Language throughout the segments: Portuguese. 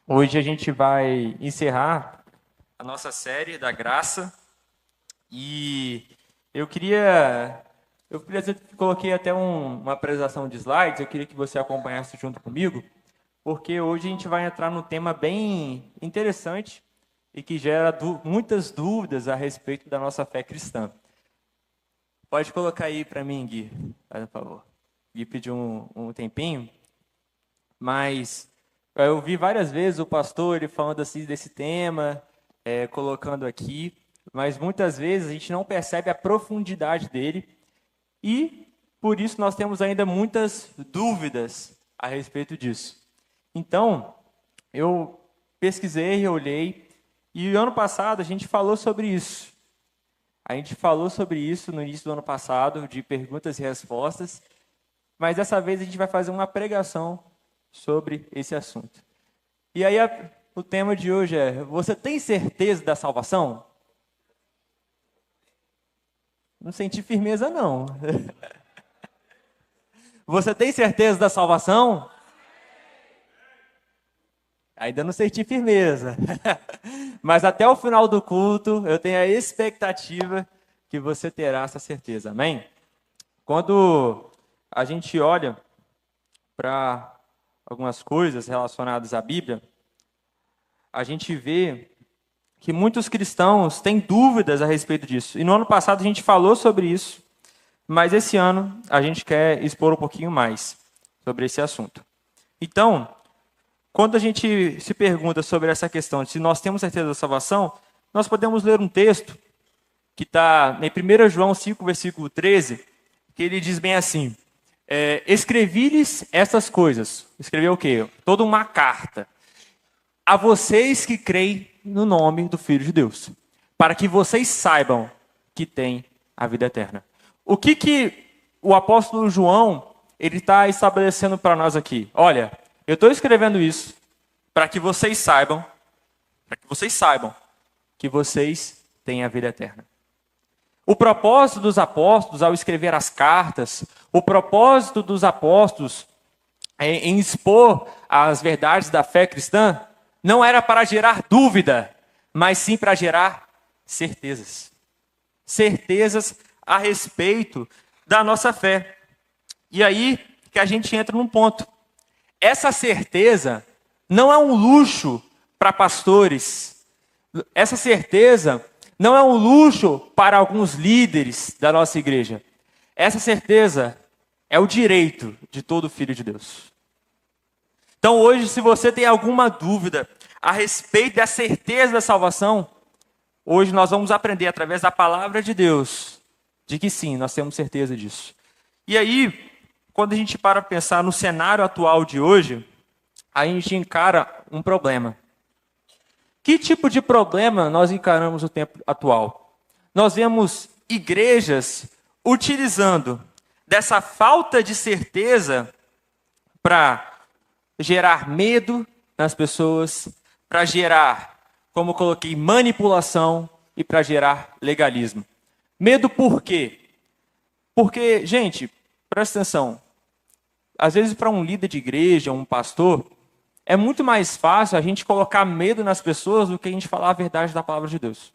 Hoje a gente vai encerrar a nossa série da graça e eu queria, coloquei até uma apresentação de slides, eu queria que você acompanhasse junto comigo, porque hoje a gente vai entrar num tema bem interessante e que gera muitas dúvidas a respeito da nossa fé cristã. Pode colocar aí para mim, Gui, por favor. Gui pediu um tempinho, mas eu vi várias vezes o pastor ele falando assim desse tema, colocando aqui, mas muitas vezes a gente não percebe a profundidade dele e por isso nós temos ainda muitas dúvidas a respeito disso. Então, eu pesquisei, eu olhei, e ano passado a gente falou sobre isso. A gente falou sobre isso no início do ano passado, de perguntas e respostas, mas dessa vez a gente vai fazer uma pregação sobre esse assunto. E aí o tema de hoje é: você tem certeza da salvação? Não senti firmeza, não. Você tem certeza da salvação? Ainda não senti firmeza. Mas até o final do culto, eu tenho a expectativa que você terá essa certeza. Amém? Quando a gente olha para algumas coisas relacionadas à Bíblia, a gente vê que muitos cristãos têm dúvidas a respeito disso. E no ano passado a gente falou sobre isso, mas esse ano a gente quer expor um pouquinho mais sobre esse assunto. Então, quando a gente se pergunta sobre essa questão de se nós temos certeza da salvação, nós podemos ler um texto que está em 1 João 5, versículo 13, que ele diz bem assim: escrevi-lhes estas coisas. Escreveu o quê? Toda uma carta. A vocês que creem no nome do Filho de Deus, para que vocês saibam que têm a vida eterna. O que o apóstolo João ele está estabelecendo para nós aqui? Olha, eu estou escrevendo isso para que vocês saibam que vocês têm a vida eterna. O propósito dos apóstolos ao escrever as cartas, o propósito dos apóstolos em expor as verdades da fé cristã, não era para gerar dúvida, mas sim para gerar certezas. Certezas a respeito da nossa fé. E aí que a gente entra num ponto. Essa certeza não é um luxo para pastores. Essa certeza não é um luxo para alguns líderes da nossa igreja. Essa certeza é o direito de todo filho de Deus. Então hoje, se você tem alguma dúvida a respeito da certeza da salvação, hoje nós vamos aprender através da palavra de Deus, de que sim, nós temos certeza disso. E aí, quando a gente para pensar no cenário atual de hoje, a gente encara um problema. Que tipo de problema nós encaramos no tempo atual? Nós vemos igrejas utilizando dessa falta de certeza para gerar medo nas pessoas, para gerar, como eu coloquei, manipulação e para gerar legalismo. Medo por quê? Porque, gente, presta atenção, às vezes para um líder de igreja, um pastor, é muito mais fácil a gente colocar medo nas pessoas do que a gente falar a verdade da palavra de Deus.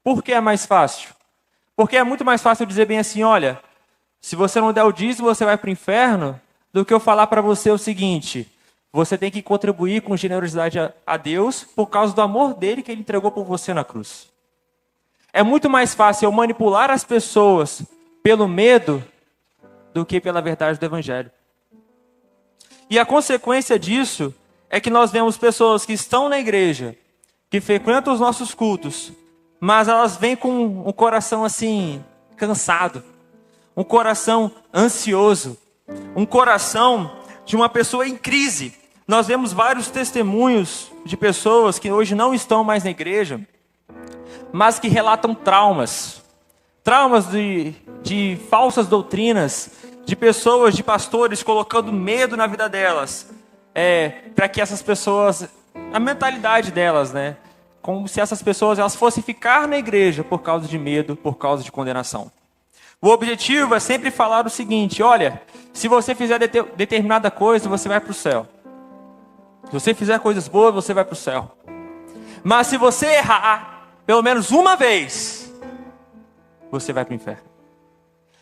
Por que é mais fácil? Porque é muito mais fácil eu dizer bem assim: olha, se você não der o dízimo, você vai para o inferno, do que eu falar para você o seguinte: você tem que contribuir com generosidade a Deus por causa do amor dele que ele entregou por você na cruz. É muito mais fácil eu manipular as pessoas pelo medo do que pela verdade do evangelho. E a consequência disso é que nós vemos pessoas que estão na igreja, que frequentam os nossos cultos, mas elas vêm com um coração assim, cansado, um coração ansioso, um coração de uma pessoa em crise. Nós vemos vários testemunhos de pessoas que hoje não estão mais na igreja, mas que relatam traumas de falsas doutrinas, de pessoas, de pastores colocando medo na vida delas, para que essas pessoas, a mentalidade delas, né, como se essas pessoas elas fossem ficar na igreja por causa de medo, por causa de condenação. O objetivo é sempre falar o seguinte: olha, se você fizer determinada coisa, você vai para o céu. Se você fizer coisas boas, você vai para o céu. Mas se você errar, pelo menos uma vez, você vai para o inferno.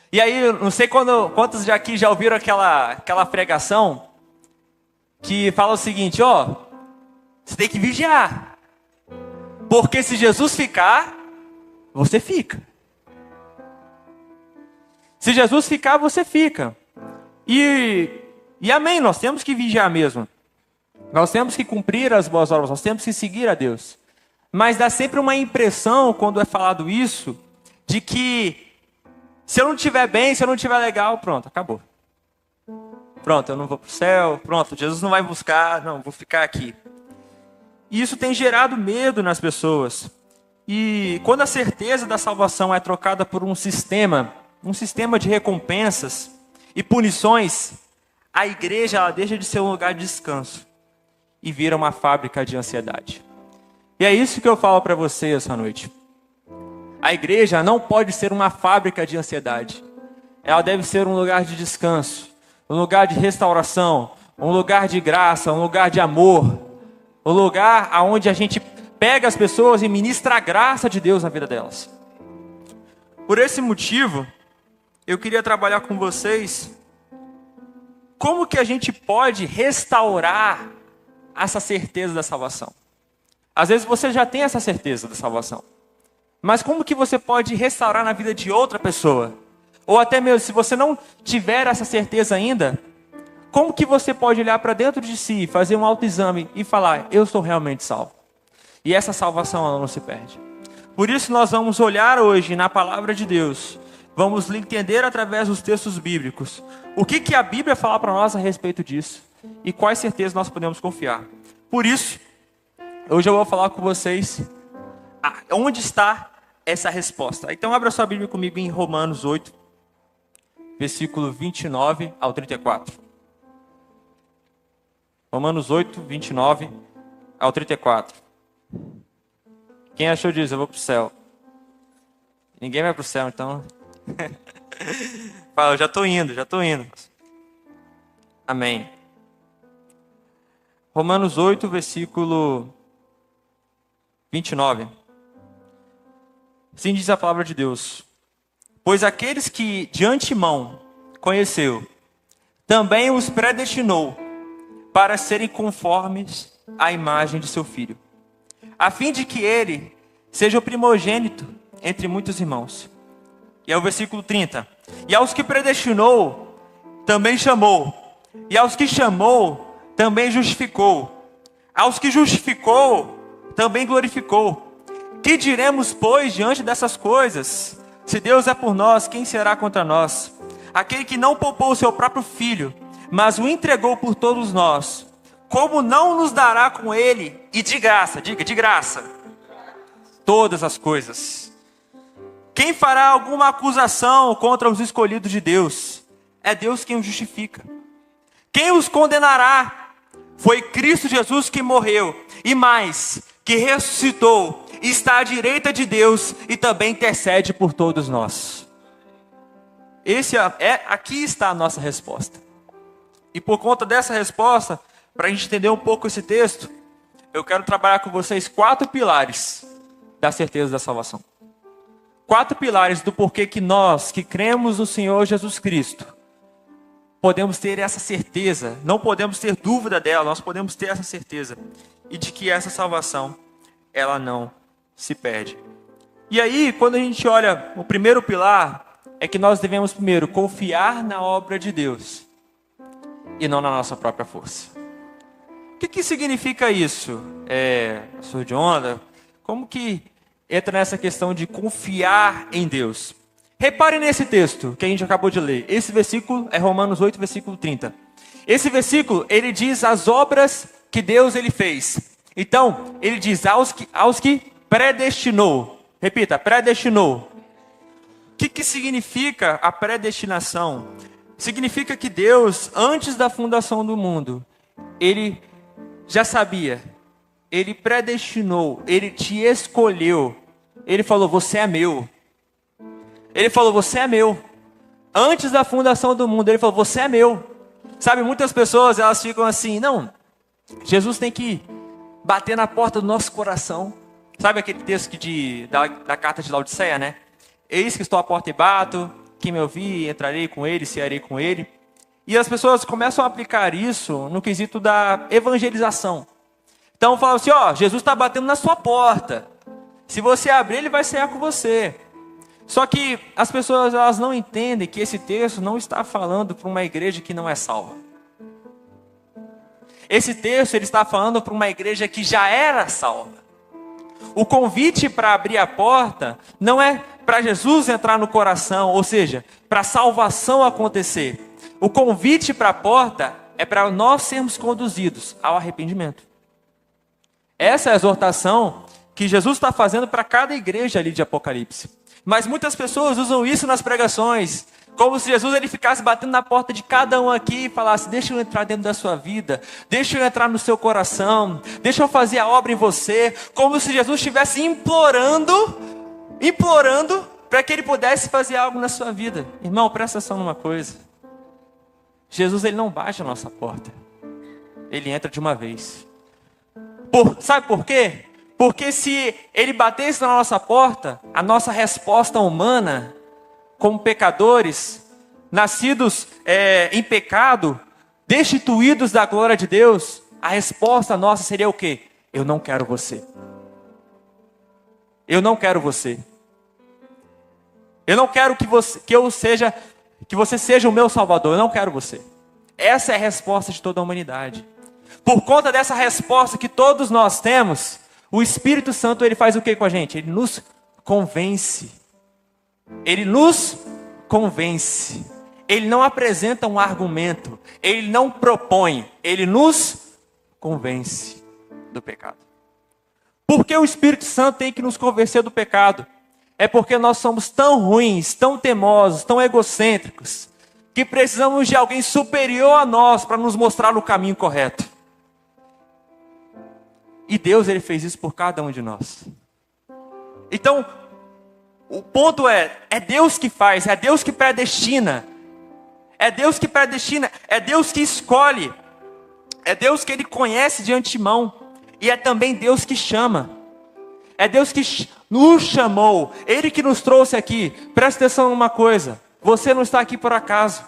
E aí, não sei quantos de aqui já ouviram aquela pregação que fala o seguinte, ó, você tem que vigiar. Porque se Jesus ficar, você fica. Se Jesus ficar, você fica. E amém, nós temos que vigiar mesmo. Nós temos que cumprir as boas obras, nós temos que seguir a Deus. Mas dá sempre uma impressão, quando é falado isso, de que se eu não estiver bem, se eu não estiver legal, pronto, acabou. Pronto, eu não vou para o céu, pronto, Jesus não vai me buscar, não, vou ficar aqui. E isso tem gerado medo nas pessoas. E quando a certeza da salvação é trocada por um sistema de recompensas e punições, a igreja ela deixa de ser um lugar de descanso e vira uma fábrica de ansiedade. E é isso que eu falo para você essa noite. A igreja não pode ser uma fábrica de ansiedade. Ela deve ser um lugar de descanso, um lugar de restauração, um lugar de graça, um lugar de amor, um lugar onde a gente pega as pessoas e ministra a graça de Deus na vida delas. Por esse motivo, eu queria trabalhar com vocês como que a gente pode restaurar essa certeza da salvação. Às vezes você já tem essa certeza da salvação, mas como que você pode restaurar na vida de outra pessoa? Ou até mesmo se você não tiver essa certeza ainda, como que você pode olhar para dentro de si, fazer um autoexame e falar, eu sou realmente salvo? E essa salvação ela não se perde. Por isso nós vamos olhar hoje na palavra de Deus, vamos entender através dos textos bíblicos, o que a Bíblia fala para nós a respeito disso e quais certezas nós podemos confiar. Por isso, hoje eu vou falar com vocês onde está essa resposta. Então abra sua Bíblia comigo em Romanos 8, versículo 29 ao 34. Romanos 8, 29 ao 34. Quem achou disso? Eu vou para o céu. Ninguém vai para o céu, então. Fala, eu já estou indo. Amém. Romanos 8, versículo 29. Assim diz a palavra de Deus. Pois aqueles que de antemão conheceu, também os predestinou para serem conformes à imagem de seu Filho, a fim de que ele seja o primogênito entre muitos irmãos. E é o versículo 30. E aos que predestinou, também chamou. E aos que chamou, também justificou. Aos que justificou, também glorificou. Que diremos, pois, diante dessas coisas? Se Deus é por nós, quem será contra nós? Aquele que não poupou o seu próprio Filho, mas o entregou por todos nós, como não nos dará com ele, e de graça, diga, de graça, todas as coisas? Quem fará alguma acusação contra os escolhidos de Deus? É Deus quem os justifica. Quem os condenará? Foi Cristo Jesus que morreu, e mais, que ressuscitou, está à direita de Deus e também intercede por todos nós. Aqui está a nossa resposta. E por conta dessa resposta, para a gente entender um pouco esse texto, eu quero trabalhar com vocês 4 pilares da certeza da salvação. 4 pilares do porquê que nós, que cremos no Senhor Jesus Cristo, podemos ter essa certeza, não podemos ter dúvida dela, nós podemos ter essa certeza, e de que essa salvação, ela não se perde. E aí, quando a gente olha, o primeiro pilar, é que nós devemos primeiro confiar na obra de Deus, e não na nossa própria força. O que significa isso? Professor Jonathan, como que entra nessa questão de confiar em Deus? Reparem nesse texto que a gente acabou de ler. Esse versículo é Romanos 8, versículo 30. Esse versículo, ele diz as obras que Deus ele fez. Então, ele diz aos que predestinou. Repita, predestinou. O que significa a predestinação? Significa que Deus, antes da fundação do mundo, ele já sabia. Ele predestinou, ele te escolheu. Ele falou, você é meu. Ele falou, você é meu. Antes da fundação do mundo, ele falou, você é meu. Sabe, muitas pessoas, elas ficam assim, não, Jesus tem que bater na porta do nosso coração. Sabe aquele texto da carta de Laodiceia, né? Eis que estou à porta e bato, quem me ouvir, entrarei com ele, cearei com ele. E as pessoas começam a aplicar isso no quesito da evangelização. Então falam assim, Jesus está batendo na sua porta. Se você abrir, ele vai cear com você. Só que as pessoas elas não entendem que esse texto não está falando para uma igreja que não é salva. Esse texto ele está falando para uma igreja que já era salva. O convite para abrir a porta não é para Jesus entrar no coração, ou seja, para a salvação acontecer. O convite para a porta é para nós sermos conduzidos ao arrependimento. Essa é a exortação que Jesus está fazendo para cada igreja ali de Apocalipse. Mas muitas pessoas usam isso nas pregações, como se Jesus ele ficasse batendo na porta de cada um aqui e falasse, deixa eu entrar dentro da sua vida, deixa eu entrar no seu coração, deixa eu fazer a obra em você, como se Jesus estivesse implorando para que ele pudesse fazer algo na sua vida. Irmão, presta atenção numa coisa. Jesus ele não bate a nossa porta, ele entra de uma vez. Sabe por quê? Porque se ele batesse na nossa porta, a nossa resposta humana, como pecadores, nascidos em pecado, destituídos da glória de Deus, a resposta nossa seria o quê? Eu não quero você. Eu não quero você. Eu não quero que você seja o meu Salvador. Eu não quero você. Essa é a resposta de toda a humanidade. Por conta dessa resposta que todos nós temos, o Espírito Santo ele faz o que com a gente? Ele nos convence. Ele nos convence. Ele não apresenta um argumento. Ele não propõe. Ele nos convence do pecado. Por que o Espírito Santo tem que nos convencer do pecado? É porque nós somos tão ruins, tão teimosos, tão egocêntricos, que precisamos de alguém superior a nós para nos mostrar o caminho correto. E Deus ele fez isso por cada um de nós. Então, o ponto é Deus que faz, é Deus que predestina. É Deus que predestina, é Deus que escolhe. É Deus que ele conhece de antemão. E é também Deus que chama. É Deus que nos chamou. Ele que nos trouxe aqui. Presta atenção numa coisa. Você não está aqui por acaso.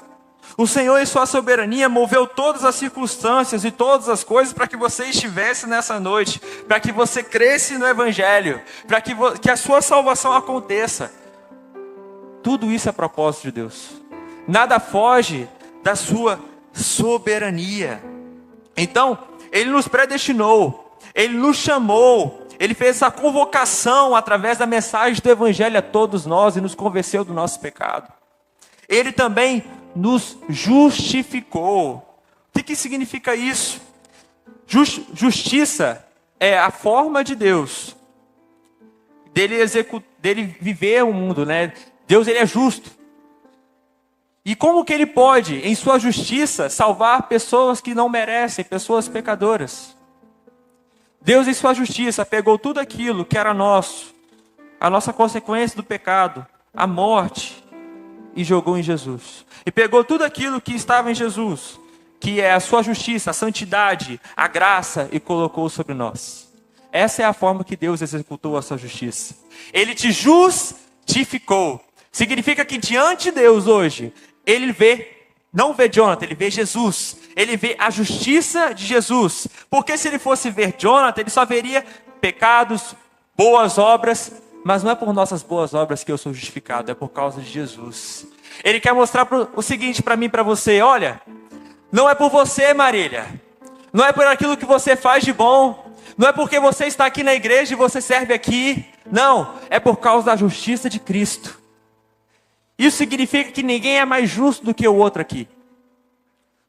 O Senhor em sua soberania moveu todas as circunstâncias e todas as coisas para que você estivesse nessa noite. Para que você cresça no Evangelho. Para que a sua salvação aconteça. Tudo isso é propósito de Deus. Nada foge da sua soberania. Então, Ele nos predestinou. Ele nos chamou. Ele fez essa convocação através da mensagem do Evangelho a todos nós e nos convenceu do nosso pecado. Ele também nos justificou. O que significa isso? Justiça é a forma de Deus dele viver o mundo, né? Deus ele é justo. E como que ele pode, em sua justiça, salvar pessoas que não merecem, pessoas pecadoras? Deus em sua justiça pegou tudo aquilo que era nosso, a nossa consequência do pecado, a morte, e jogou em Jesus. E pegou tudo aquilo que estava em Jesus, que é a sua justiça, a santidade, a graça, e colocou sobre nós. Essa é a forma que Deus executou a sua justiça. Ele te justificou. Significa que diante de Deus hoje, Ele não vê Jonathan, Ele vê Jesus. Ele vê a justiça de Jesus. Porque se Ele fosse ver Jonathan, Ele só veria pecados, boas obras. Mas não é por nossas boas obras que eu sou justificado, é por causa de Jesus. Ele quer mostrar o seguinte para mim e para você. Olha, não é por você, Marília. Não é por aquilo que você faz de bom. Não é porque você está aqui na igreja e você serve aqui. Não, é por causa da justiça de Cristo. Isso significa que ninguém é mais justo do que o outro aqui.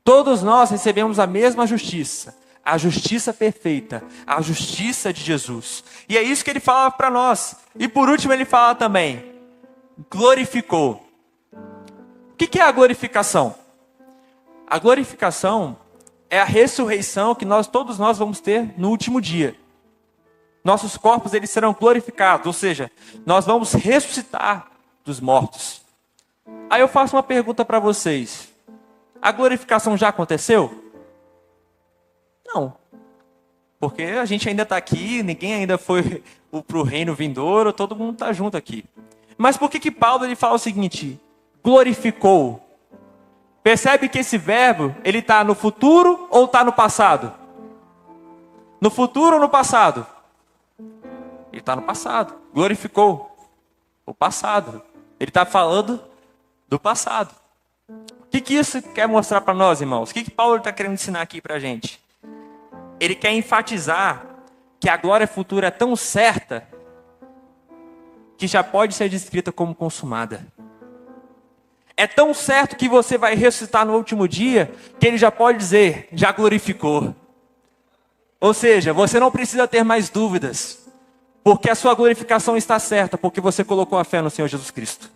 Todos nós recebemos a mesma justiça. A justiça perfeita. A justiça de Jesus. E é isso que ele fala para nós. E por último ele fala também. Glorificou. O que é a glorificação? A glorificação é a ressurreição que todos nós vamos ter no último dia. Nossos corpos eles serão glorificados. Ou seja, nós vamos ressuscitar dos mortos. Aí eu faço uma pergunta para vocês. A glorificação já aconteceu? Não. Porque a gente ainda está aqui, ninguém ainda foi para o reino vindouro, todo mundo está junto aqui. Mas por que Paulo ele fala o seguinte? Glorificou. Percebe que esse verbo, ele está no futuro ou está no passado? No futuro ou no passado? Ele está no passado. Glorificou. O passado. Ele está falando do passado. O que isso quer mostrar para nós, irmãos? O que Paulo está querendo ensinar aqui para a gente? Ele quer enfatizar que a glória futura é tão certa que já pode ser descrita como consumada. É tão certo que você vai ressuscitar no último dia que ele já pode dizer, já glorificou. Ou seja, você não precisa ter mais dúvidas, porque a sua glorificação está certa, porque você colocou a fé no Senhor Jesus Cristo.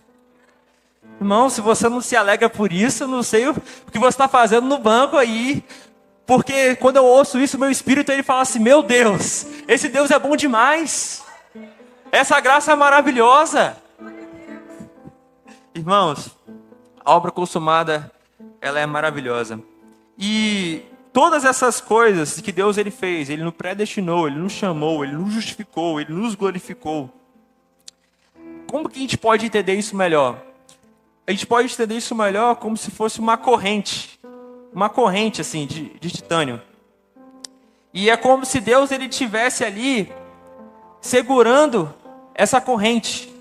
Irmão, se você não se alegra por isso, eu não sei o que você está fazendo no banco aí. Porque quando eu ouço isso, meu espírito ele fala assim, meu Deus, esse Deus é bom demais. Essa graça é maravilhosa. Irmãos, a obra consumada, ela é maravilhosa. E todas essas coisas que Deus ele fez, ele nos predestinou, ele nos chamou, ele nos justificou, ele nos glorificou. Como que a gente pode entender isso melhor? A gente pode entender isso melhor como se fosse uma corrente assim de titânio. E é como se Deus ele tivesse ali segurando essa corrente.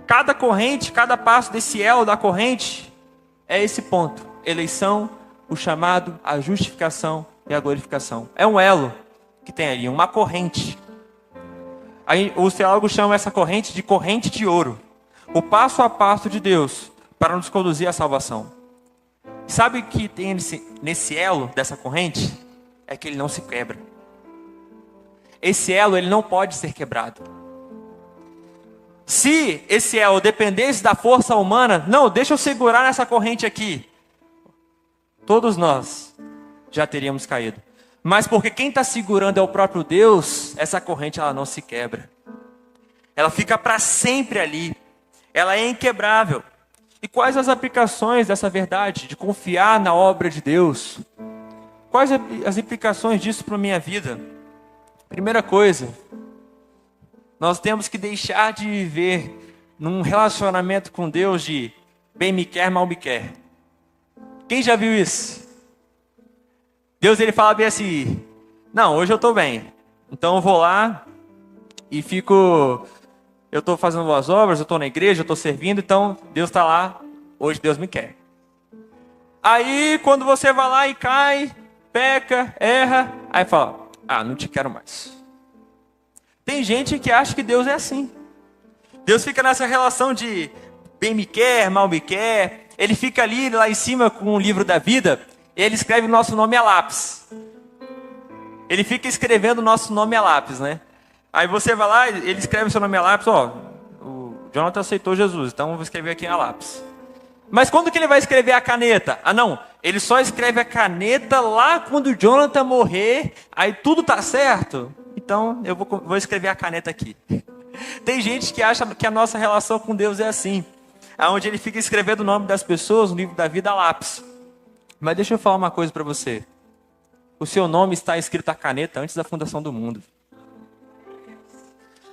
Cada corrente, cada passo desse elo da corrente é esse ponto: eleição, o chamado, a justificação e a glorificação. É um elo que tem ali, uma corrente. Aí os teólogos chamam essa corrente de corrente de ouro. O passo a passo de Deus para nos conduzir à salvação. Sabe o que tem nesse elo dessa corrente? É que ele não se quebra. Esse elo ele não pode ser quebrado. Se esse elo dependesse da força humana, não, deixa eu segurar nessa corrente aqui. Todos nós já teríamos caído. Mas porque quem está segurando é o próprio Deus, essa corrente ela não se quebra. Ela fica para sempre ali. Ela é inquebrável. E quais as aplicações dessa verdade, de confiar na obra de Deus? Quais as implicações disso para a minha vida? Primeira coisa, nós temos que deixar de viver num relacionamento com Deus de bem me quer, mal me quer. Quem já viu isso? Deus ele fala bem assim, não, hoje eu estou bem, então eu vou lá e fico... Eu estou fazendo boas obras, eu estou na igreja, eu estou servindo, então Deus está lá, hoje Deus me quer. Aí quando você vai lá e cai, peca, erra, aí fala, não te quero mais. Tem gente que acha que Deus é assim. Deus fica nessa relação de bem me quer, mal me quer. Ele fica ali, lá em cima com o livro da vida, ele escreve o nosso nome a lápis. Ele fica escrevendo o nosso nome a lápis, né? Aí você vai lá, ele escreve seu nome a lápis, o Jonathan aceitou Jesus, então eu vou escrever aqui a lápis. Mas quando que ele vai escrever a caneta? Não, ele só escreve a caneta lá quando o Jonathan morrer, aí tudo tá certo? Então eu vou escrever a caneta aqui. Tem gente que acha que a nossa relação com Deus é assim, onde ele fica escrevendo o nome das pessoas no livro da vida a lápis. Mas deixa eu falar uma coisa para você. O seu nome está escrito a caneta antes da fundação do mundo.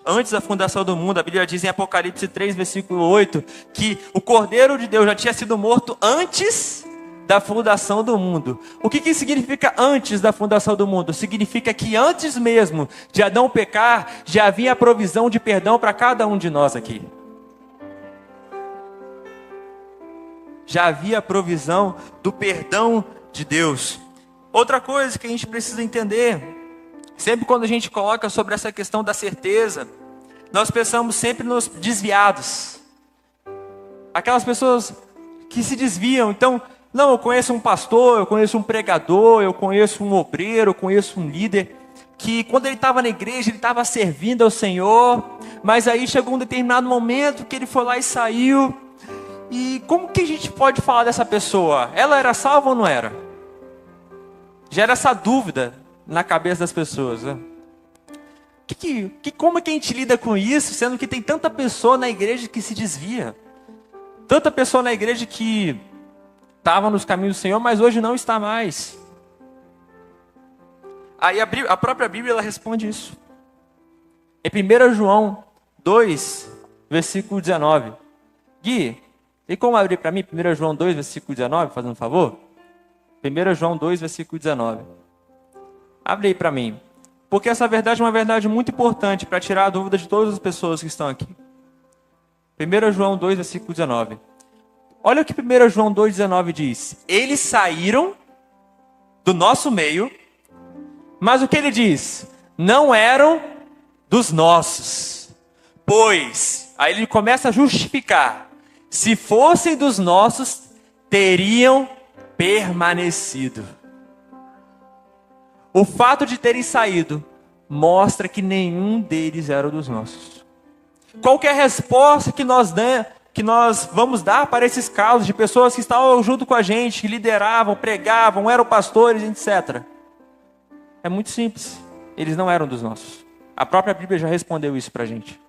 Antes da fundação do mundo, a Bíblia diz em Apocalipse 3, versículo 8, que o Cordeiro de Deus já tinha sido morto antes da fundação do mundo. O que significa antes da fundação do mundo? Significa que antes mesmo de Adão pecar, já havia a provisão de perdão para cada um de nós aqui. Já havia a provisão do perdão de Deus. Outra coisa que a gente precisa entender, sempre quando a gente coloca sobre essa questão da certeza, nós pensamos sempre nos desviados. Aquelas pessoas que se desviam. Então, não, eu conheço um pastor, eu conheço um pregador, eu conheço um obreiro, eu conheço um líder, que quando ele estava na igreja, ele estava servindo ao Senhor, mas aí chegou um determinado momento que ele foi lá e saiu. E como que a gente pode falar dessa pessoa? Ela era salva ou não era? Gera essa dúvida na cabeça das pessoas, né? Como que a gente lida com isso, sendo que tem tanta pessoa na igreja que se desvia? Tanta pessoa na igreja que estava nos caminhos do Senhor, mas hoje não está mais. Aí a própria Bíblia ela responde isso. Em 1 João 2, versículo 19. Gui, tem como abrir para mim 1 João 2, versículo 19, fazendo um favor? 1 João 2, versículo 19. Abre aí para mim. Porque essa verdade é uma verdade muito importante para tirar a dúvida de todas as pessoas que estão aqui. 1 João 2, versículo 19. Olha o que 1 João 2, 19 diz. Eles saíram do nosso meio, mas o que ele diz? Não eram dos nossos. Pois, aí ele começa a justificar. Se fossem dos nossos, teriam permanecido. O fato de terem saído mostra que nenhum deles era dos nossos. Qualquer resposta que nós vamos dar para esses casos de pessoas que estavam junto com a gente, que lideravam, pregavam, eram pastores, etc. É muito simples. Eles não eram dos nossos. A própria Bíblia já respondeu isso para a gente.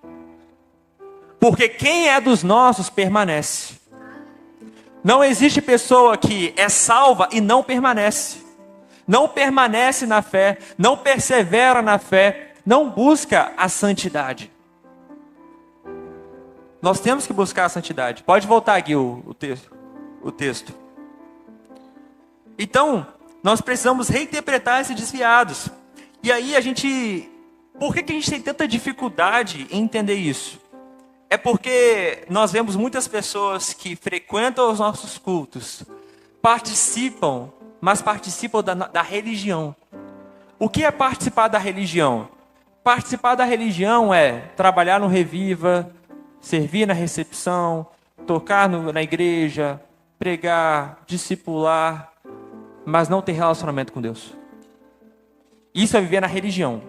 Porque quem é dos nossos permanece. Não existe pessoa que é salva e não permanece. Não permanece na fé, não persevera na fé, não busca a santidade. Nós temos que buscar a santidade. Pode voltar aqui o texto. Então, nós precisamos reinterpretar esses desviados. E aí por que a gente tem tanta dificuldade em entender isso? É porque nós vemos muitas pessoas que frequentam os nossos cultos, participam, mas participam da religião. O que é participar da religião? Participar da religião é trabalhar no Reviva, servir na recepção, tocar na igreja, pregar, discipular, mas não ter relacionamento com Deus. Isso é viver na religião.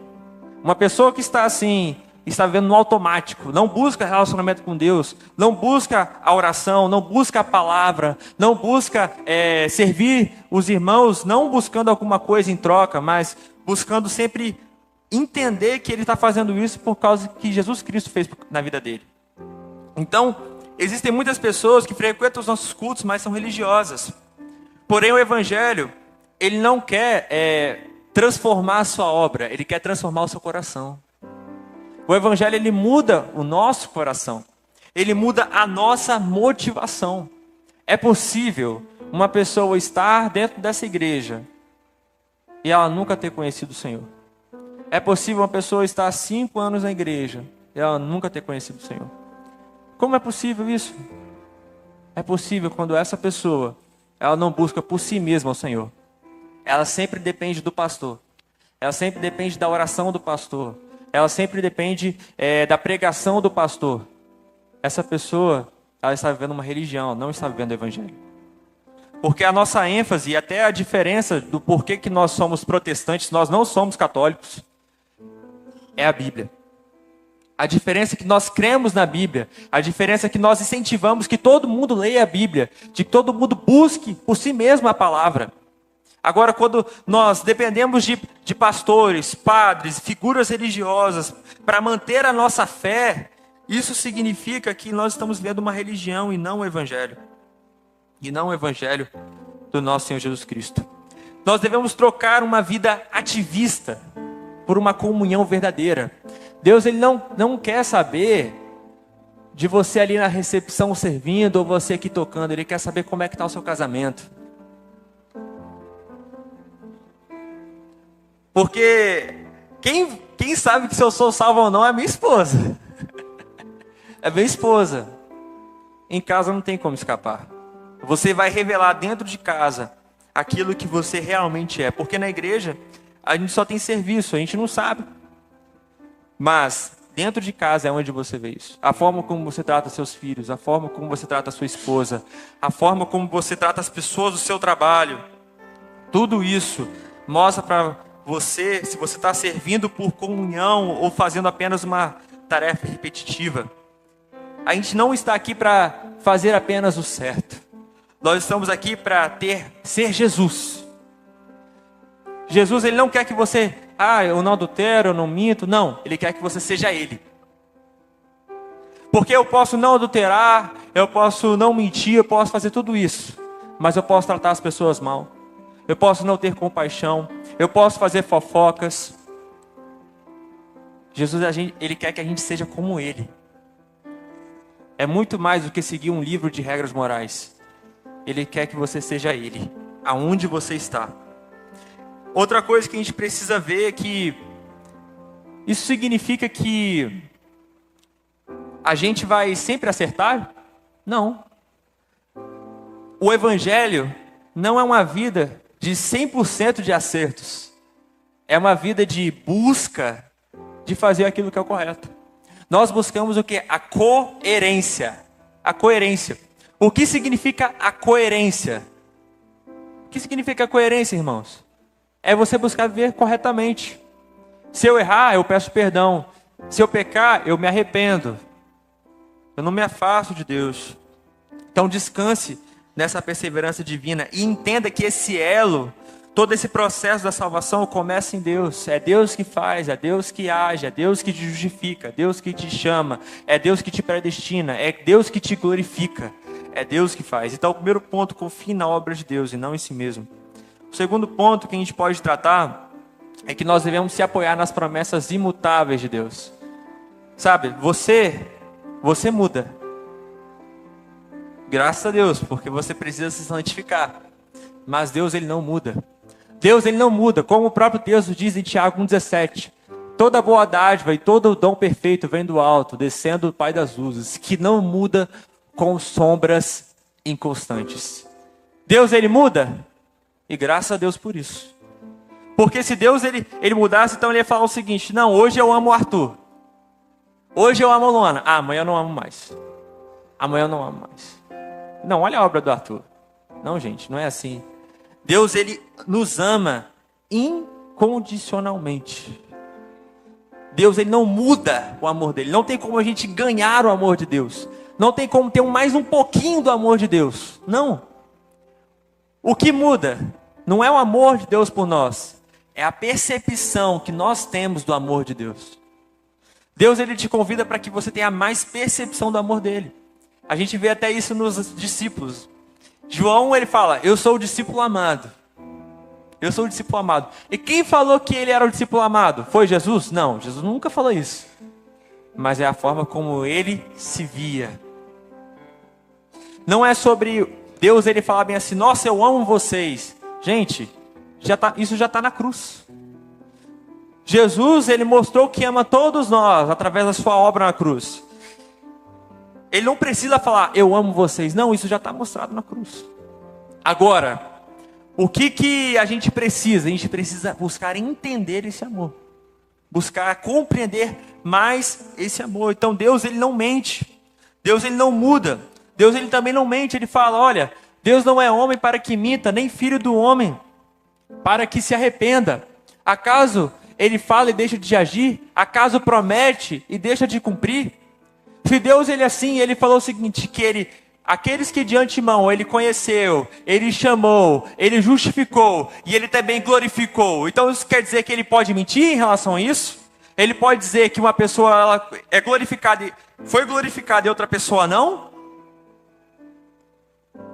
Uma pessoa que está assim, está vivendo no automático, não busca relacionamento com Deus, não busca a oração, não busca a palavra, não busca servir os irmãos, não buscando alguma coisa em troca, mas buscando sempre entender que ele está fazendo isso por causa que Jesus Cristo fez na vida dele. Então, existem muitas pessoas que frequentam os nossos cultos, mas são religiosas. Porém, o Evangelho, ele não quer transformar a sua obra, ele quer transformar o seu coração. O Evangelho, ele muda o nosso coração. Ele muda a nossa motivação. É possível uma pessoa estar dentro dessa igreja e ela nunca ter conhecido o Senhor. É possível uma pessoa estar há 5 anos na igreja e ela nunca ter conhecido o Senhor. Como é possível isso? É possível quando essa pessoa, ela não busca por si mesma o Senhor. Ela sempre depende do pastor. Ela sempre depende da oração do pastor. Ela sempre depende da pregação do pastor. Essa pessoa, ela está vivendo uma religião, não está vivendo o Evangelho. Porque a nossa ênfase e até a diferença do porquê que nós somos protestantes, nós não somos católicos, é a Bíblia. A diferença é que nós cremos na Bíblia. A diferença é que nós incentivamos que todo mundo leia a Bíblia. De que todo mundo busque por si mesmo a palavra. Agora, quando nós dependemos de pastores, padres, figuras religiosas para manter a nossa fé, isso significa que nós estamos vivendo uma religião e não o Evangelho. E não o Evangelho do nosso Senhor Jesus Cristo. Nós devemos trocar uma vida ativista por uma comunhão verdadeira. Deus, ele não quer saber de você ali na recepção servindo ou você aqui tocando. Ele quer saber como é que está o seu casamento. Porque quem sabe que se eu sou salvo ou não é minha esposa. É minha esposa. Em casa não tem como escapar. Você vai revelar dentro de casa aquilo que você realmente é. Porque na igreja a gente só tem serviço, a gente não sabe. Mas dentro de casa é onde você vê isso. A forma como você trata seus filhos, a forma como você trata a sua esposa, a forma como você trata as pessoas do seu trabalho. Tudo isso mostra para você se você está servindo por comunhão ou fazendo apenas uma tarefa repetitiva. A gente não está aqui para fazer apenas o certo. Nós estamos aqui para ser Jesus. Jesus, ele não quer que você, eu não adultero, eu não minto. Não, ele quer que você seja ele. Porque eu posso não adulterar, eu posso não mentir, eu posso fazer tudo isso. Mas eu posso tratar as pessoas mal. eu posso não ter compaixão, eu posso fazer fofocas. Jesus, Ele quer que a gente seja como Ele. É muito mais do que seguir um livro de regras morais. Ele quer que você seja Ele, aonde você está. Outra coisa que a gente precisa ver é que isso significa que a gente vai sempre acertar? Não. O Evangelho não é uma vida de 100% de acertos. É uma vida de busca de fazer aquilo que é o correto. Nós buscamos o que? A coerência. A coerência. O que significa a coerência? O que significa a coerência, irmãos? É você buscar viver corretamente. Se eu errar, eu peço perdão. Se eu pecar, eu me arrependo. Eu não me afasto de Deus. Então descanse nessa perseverança divina e entenda que esse elo, todo esse processo da salvação começa em Deus. É Deus que faz, é Deus que age, é Deus que te justifica, é Deus que te chama, é Deus que te predestina, é Deus que te glorifica, é Deus que faz. Então o primeiro ponto, confie na obra de Deus e não em si mesmo. O segundo ponto que a gente pode tratar é que nós devemos se apoiar nas promessas imutáveis de Deus. Sabe, você muda. Graças a Deus, porque você precisa se santificar. Mas Deus, Ele não muda. Deus, Ele não muda. Como o próprio Deus diz em Tiago 1,17. Toda boa dádiva e todo o dom perfeito vem do alto, descendo do Pai das luzes, que não muda com sombras inconstantes. Deus, Ele muda? E graças a Deus por isso. Porque se Deus, ele mudasse, então Ele ia falar o seguinte: não, hoje eu amo o Arthur. Hoje eu amo a Luana. Ah, amanhã eu não amo mais. Amanhã eu não amo mais. Não, olha a obra do Arthur. Não, gente, não é assim. Deus, Ele nos ama incondicionalmente. Deus, Ele não muda o amor dEle. Não tem como a gente ganhar o amor de Deus. Não tem como ter mais um pouquinho do amor de Deus. Não. O que muda não é o amor de Deus por nós. É a percepção que nós temos do amor de Deus. Deus, Ele te convida para que você tenha mais percepção do amor dEle. A gente vê até isso nos discípulos. João, ele fala: eu sou o discípulo amado. Eu sou o discípulo amado. E quem falou que ele era o discípulo amado? Foi Jesus? Não, Jesus nunca falou isso. Mas é a forma como ele se via. Não é sobre Deus, ele falar bem assim: nossa, eu amo vocês. Gente, isso já está na cruz. Jesus, ele mostrou que ama todos nós através da sua obra na cruz. Ele não precisa falar: eu amo vocês. Não, isso já está mostrado na cruz. Agora, o que a gente precisa? A gente precisa buscar entender esse amor. Buscar compreender mais esse amor. Então Deus, Ele não mente. Deus, Ele não muda. Deus, Ele também não mente. Ele fala: olha, Deus não é homem para que minta, nem filho do homem para que se arrependa. Acaso Ele fala e deixa de agir? Acaso promete e deixa de cumprir? Se Deus, Ele é assim, Ele falou o seguinte, que aqueles que de antemão Ele conheceu, Ele chamou, Ele justificou e Ele também glorificou. Então isso quer dizer que Ele pode mentir em relação a isso? Ele pode dizer que uma pessoa ela é glorificada, foi glorificada e outra pessoa não?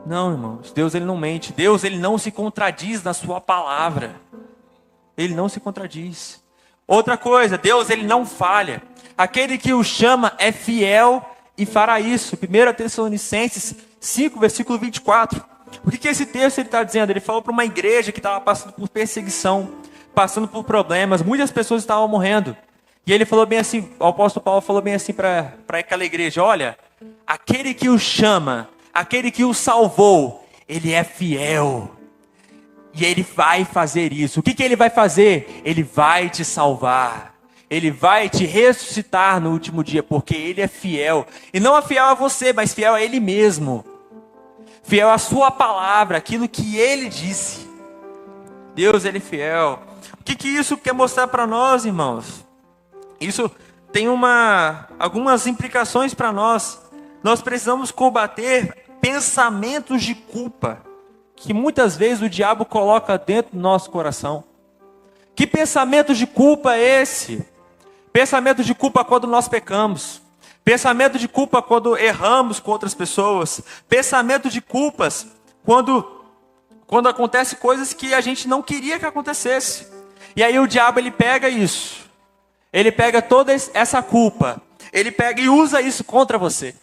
Não, irmãos. Deus, Ele não mente. Deus, Ele não se contradiz na sua palavra. Ele não se contradiz. Outra coisa, Deus, Ele não falha. Aquele que o chama é fiel e fará isso. 1 Tessalonicenses 5, versículo 24. O que esse texto ele está dizendo? Ele falou para uma igreja que estava passando por perseguição, passando por problemas. Muitas pessoas estavam morrendo. E ele falou bem assim, o apóstolo Paulo falou bem assim para aquela igreja: olha, aquele que o chama, aquele que o salvou, ele é fiel. E ele vai fazer isso. O que ele vai fazer? Ele vai te salvar. Ele vai te ressuscitar no último dia, porque Ele é fiel. E não é fiel a você, mas fiel a Ele mesmo. Fiel à sua palavra, aquilo que Ele disse. Deus, Ele é fiel. O que isso quer mostrar para nós, irmãos? Isso tem algumas implicações para nós. Nós precisamos combater pensamentos de culpa, que muitas vezes o diabo coloca dentro do nosso coração. Que pensamento de culpa é esse? Pensamento de culpa quando nós pecamos. Pensamento de culpa quando erramos com outras pessoas. Pensamento de culpas quando Quando acontecem coisas que a gente não queria que acontecesse. E aí o diabo, ele pega isso. Ele pega toda essa culpa. Ele pega e usa isso contra você.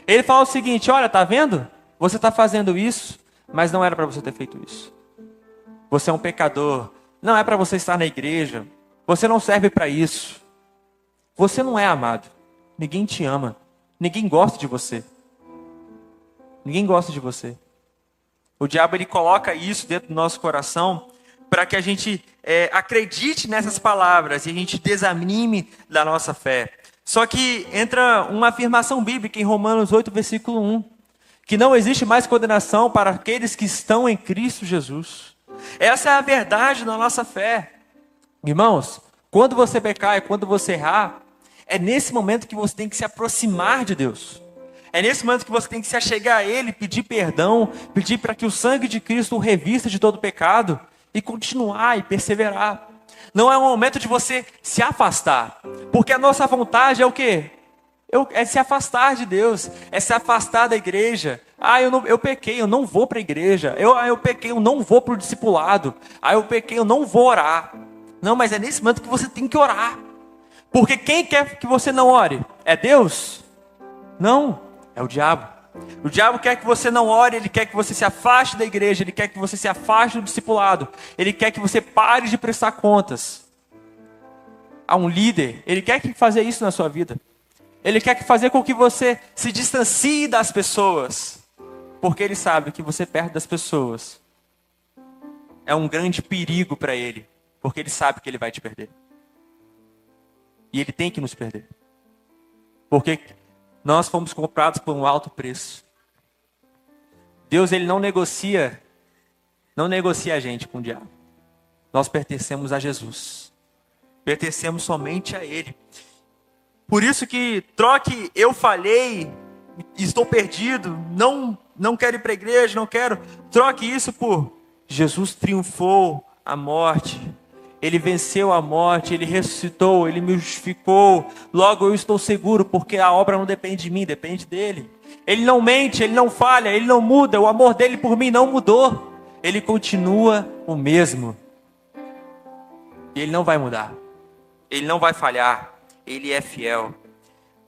Ele fala o seguinte: olha, tá vendo? Você está fazendo isso, mas não era para você ter feito isso. Você é um pecador. Não é para você estar na igreja. Você não serve para isso. Você não é amado. Ninguém te ama. Ninguém gosta de você. Ninguém gosta de você. O diabo, ele coloca isso dentro do nosso coração para que a gente acredite nessas palavras e a gente desanime da nossa fé. Só que entra uma afirmação bíblica em Romanos 8, versículo 1, que não existe mais condenação para aqueles que estão em Cristo Jesus. Essa é a verdade da nossa fé. Irmãos, quando você pecar e quando você errar, é nesse momento que você tem que se aproximar de Deus. É nesse momento que você tem que se achegar a Ele, pedir perdão, pedir para que o sangue de Cristo o revista de todo pecado e continuar e perseverar. Não é um momento de você se afastar, porque a nossa vontade é o quê? É se afastar de Deus, é se afastar da igreja. Eu pequei, eu não vou para a igreja. Eu pequei, eu não vou para o discipulado. Eu pequei, eu não vou orar. Não, mas é nesse momento que você tem que orar. Porque quem quer que você não ore? É Deus? Não, é o diabo. O diabo quer que você não ore, ele quer que você se afaste da igreja, ele quer que você se afaste do discipulado, ele quer que você pare de prestar contas a um líder, ele quer que fazer isso na sua vida. Ele quer que fazer com que você se distancie das pessoas, porque ele sabe que você perto das pessoas é um grande perigo para ele, porque ele sabe que ele vai te perder. E ele tem que nos perder, porque nós fomos comprados por um alto preço. Deus, ele não negocia a gente com o diabo. Nós pertencemos a Jesus. Pertencemos somente a Ele. Por isso que troque eu falhei, estou perdido, não quero ir para a igreja, não quero. Troque isso por Jesus triunfou a morte. Ele venceu a morte, Ele ressuscitou, Ele me justificou. Logo eu estou seguro, porque a obra não depende de mim, depende dEle. Ele não mente, Ele não falha, Ele não muda. O amor dEle por mim não mudou. Ele continua o mesmo. E Ele não vai mudar. Ele não vai falhar. Ele é fiel.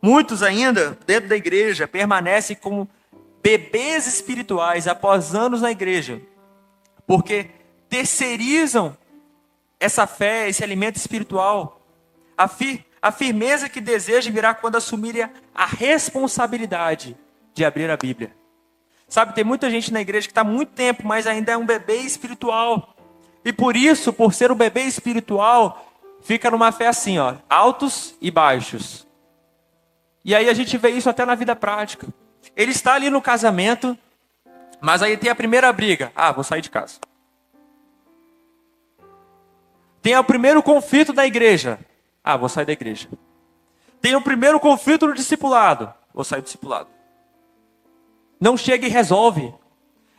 Muitos ainda, dentro da igreja, permanecem como bebês espirituais após anos na igreja. Porque terceirizam essa fé, esse alimento espiritual. A firmeza que desejam virá quando assumirem a responsabilidade de abrir a Bíblia. Sabe, tem muita gente na igreja que está há muito tempo, mas ainda é um bebê espiritual. E por isso, por ser um bebê espiritual, fica numa fé assim, ó, altos e baixos. E aí a gente vê isso até na vida prática. Ele está ali no casamento, mas aí tem a primeira briga. Vou sair de casa. Tem o primeiro conflito da igreja. Vou sair da igreja. Tem o primeiro conflito no discipulado. Vou sair do discipulado. Não chega e resolve.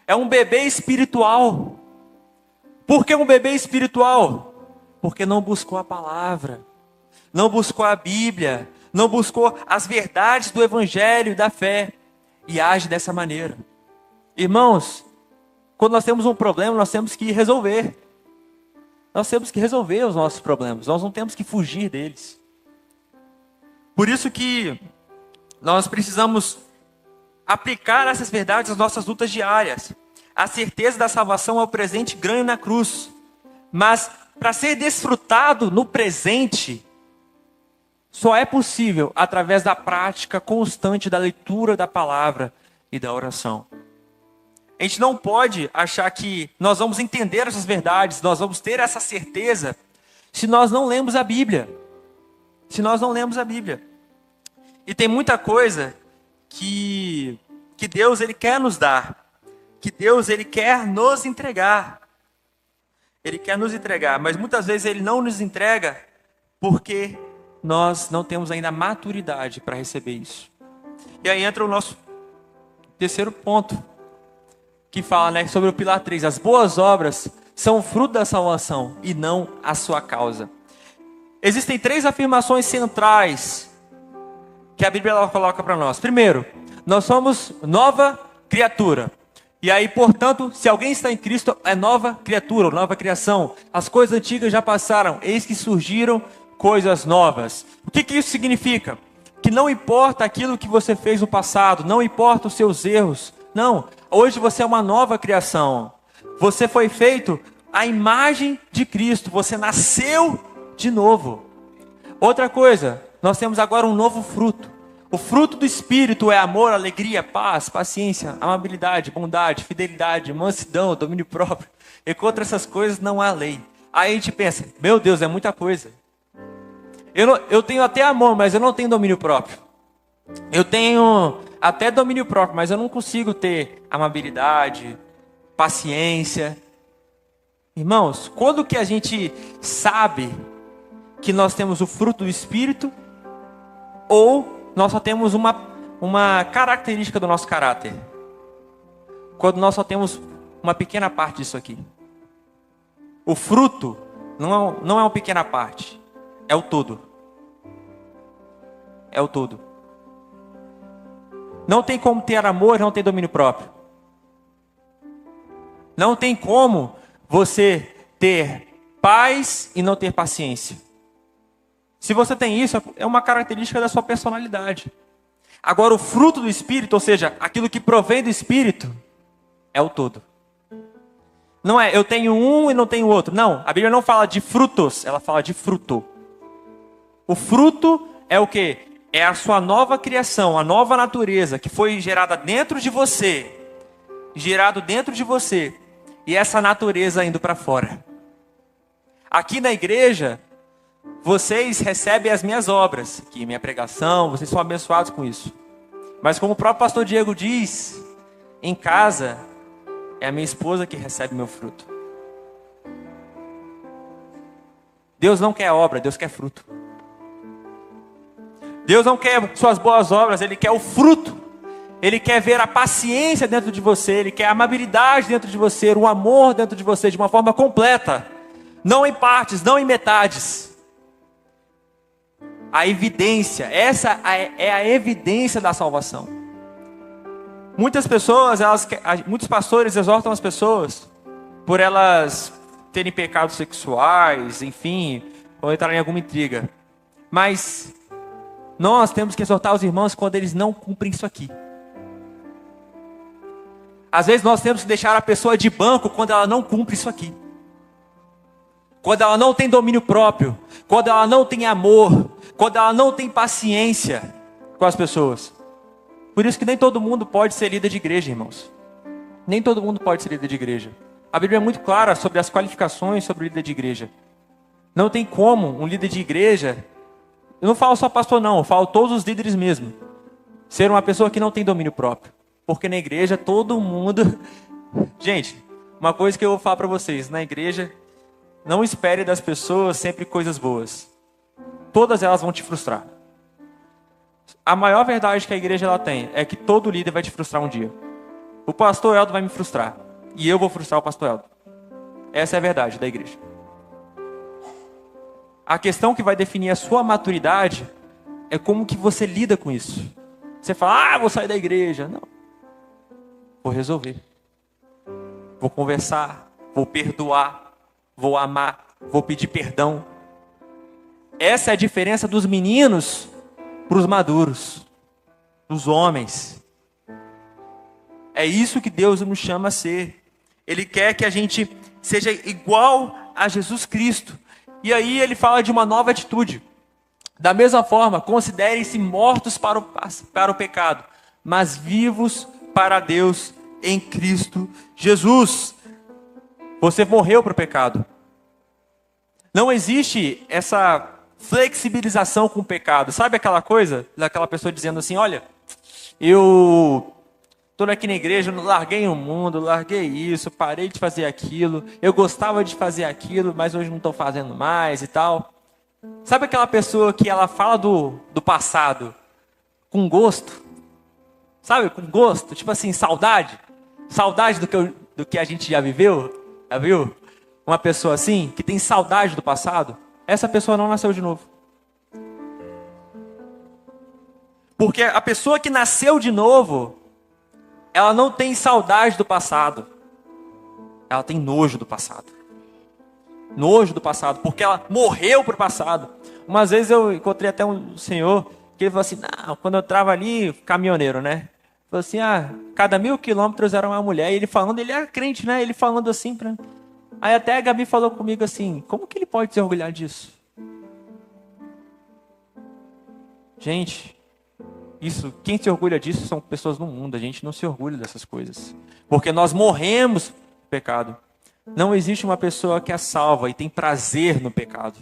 É um bebê espiritual. Por que um bebê espiritual? Porque não buscou a palavra. Não buscou a Bíblia. Não buscou as verdades do Evangelho e da fé. E age dessa maneira. Irmãos, quando nós temos um problema, nós temos que resolver. Nós temos que resolver os nossos problemas. Nós não temos que fugir deles. Por isso que nós precisamos aplicar essas verdades às nossas lutas diárias. A certeza da salvação é o presente ganho na cruz. Mas para ser desfrutado no presente, só é possível através da prática constante da leitura da palavra e da oração. A gente não pode achar que nós vamos entender essas verdades, nós vamos ter essa certeza, se nós não lemos a Bíblia. Se nós não lemos a Bíblia. E tem muita coisa que Deus ele quer nos dar. Que Deus ele quer nos entregar. Ele quer nos entregar, mas muitas vezes Ele não nos entrega porque nós não temos ainda maturidade para receber isso. E aí entra o nosso terceiro ponto, que fala, sobre o pilar 3. As boas obras são fruto da salvação e não a sua causa. Existem 3 afirmações centrais que a Bíblia ela coloca para nós. Primeiro, nós somos nova criatura. E aí, portanto, se alguém está em Cristo, é nova criatura, nova criação. As coisas antigas já passaram, eis que surgiram coisas novas. O que isso significa? Que não importa aquilo que você fez no passado, não importa os seus erros. Não, hoje você é uma nova criação. Você foi feito à imagem de Cristo, você nasceu de novo. Outra coisa, nós temos agora um novo fruto. O fruto do Espírito é amor, alegria, paz, paciência, amabilidade, bondade, fidelidade, mansidão, domínio próprio. E contra essas coisas não há lei. Aí a gente pensa, meu Deus, é muita coisa. Eu tenho até amor, mas eu não tenho domínio próprio. Eu tenho até domínio próprio, mas eu não consigo ter amabilidade, paciência. Irmãos, quando que a gente sabe que nós temos o fruto do Espírito ou nós só temos uma característica do nosso caráter? Quando nós só temos uma pequena parte disso aqui. O fruto não é uma pequena parte, é o todo. É o todo. Não tem como ter amor e não ter domínio próprio. Não tem como você ter paz e não ter paciência. Se você tem isso, é uma característica da sua personalidade. Agora, o fruto do Espírito, ou seja, aquilo que provém do Espírito, é o todo. Não é, eu tenho um e não tenho outro. Não, a Bíblia não fala de frutos, ela fala de fruto. O fruto é o quê? É a sua nova criação, a nova natureza que foi gerada dentro de você. Gerado dentro de você. E essa natureza indo para fora. Aqui na igreja, vocês recebem as minhas obras, aqui minha pregação, vocês são abençoados com isso. Mas como o próprio pastor Diego diz, em casa é a minha esposa que recebe meu fruto. Deus não quer obra, Deus quer fruto. Deus não quer suas boas obras, Ele quer o fruto. Ele quer ver a paciência dentro de você, Ele quer a amabilidade dentro de você, o amor dentro de você de uma forma completa. Não em partes, não em metades. A evidência, essa é a evidência da salvação. Muitas pessoas, muitos pastores exortam as pessoas por elas terem pecados sexuais, enfim, ou entrarem em alguma intriga. Mas nós temos que exortar os irmãos quando eles não cumprem isso aqui. Às vezes nós temos que deixar a pessoa de banco quando ela não cumpre isso aqui. Quando ela não tem domínio próprio, quando ela não tem amor, quando ela não tem paciência com as pessoas. Por isso que nem todo mundo pode ser líder de igreja, irmãos. Nem todo mundo pode ser líder de igreja. A Bíblia é muito clara sobre as qualificações sobre o líder de igreja. Não tem como um líder de igreja, eu não falo só pastor não, eu falo todos os líderes mesmo, ser uma pessoa que não tem domínio próprio. Porque na igreja todo mundo... Gente, uma coisa que eu vou falar para vocês, na igreja, não espere das pessoas sempre coisas boas. Todas elas vão te frustrar. A maior verdade que a igreja ela tem é que todo líder vai te frustrar um dia. O pastor Eldo vai me frustrar. E eu vou frustrar o pastor Eldo. Essa é a verdade da igreja. A questão que vai definir a sua maturidade é como que você lida com isso. Você fala, vou sair da igreja. Não. Vou resolver. Vou conversar. Vou perdoar. Vou amar. Vou pedir perdão. Essa é a diferença dos meninos para os maduros. Dos homens. É isso que Deus nos chama a ser. Ele quer que a gente seja igual a Jesus Cristo. E aí ele fala de uma nova atitude. Da mesma forma, considerem-se mortos para o pecado, mas vivos para Deus em Cristo Jesus. Você morreu para o pecado. Não existe essa flexibilização com o pecado. Sabe aquela coisa? Daquela pessoa dizendo assim, olha, eu estou aqui na igreja, larguei o mundo, larguei isso, parei de fazer aquilo, eu gostava de fazer aquilo, mas hoje não estou fazendo mais e tal. Sabe aquela pessoa que ela fala do passado com gosto? Sabe, com gosto, tipo assim, saudade? Saudade do que a gente já viveu? Já viu? Uma pessoa assim, que tem saudade do passado, essa pessoa não nasceu de novo. Porque a pessoa que nasceu de novo, ela não tem saudade do passado. Ela tem nojo do passado. Nojo do passado, porque ela morreu pro passado. Umas vezes eu encontrei até um senhor que ele falou assim, não, quando eu estava ali, caminhoneiro, né? Falou assim, cada 1000 quilômetros era uma mulher. E ele falando, ele era crente, né? Ele falando assim pra... Aí até a Gabi falou comigo assim, como que ele pode se orgulhar disso? Gente, quem se orgulha disso são pessoas no mundo. A gente não se orgulha dessas coisas. Porque nós morremos no pecado. Não existe uma pessoa que é salva e tem prazer no pecado.